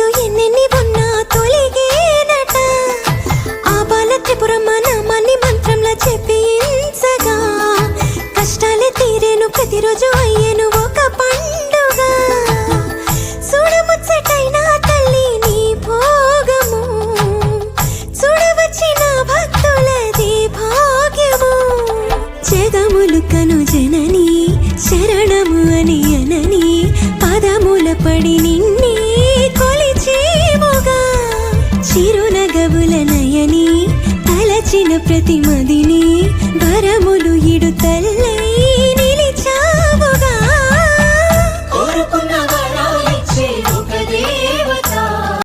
బాధలు ఎన్నెన్ని ఉన్నా తొలిగేనట ఆ బాల త్రిపురమ్మ నామాన్ని మంత్రంలా చెప్పించగా కష్టాలే తీరేను ప్రతిరోజు అయ్యేను ఒక పండుగ చూడముచ్చటైన తల్లి నీ భోగము చూడవచ్చిన భక్తులది భాగ్యము జగములు కను జనని శరణము అని అనని పదముల పడి నిన్నే కొలిచేముగా చిరునగవుల నయని తలచిన ప్రతిమది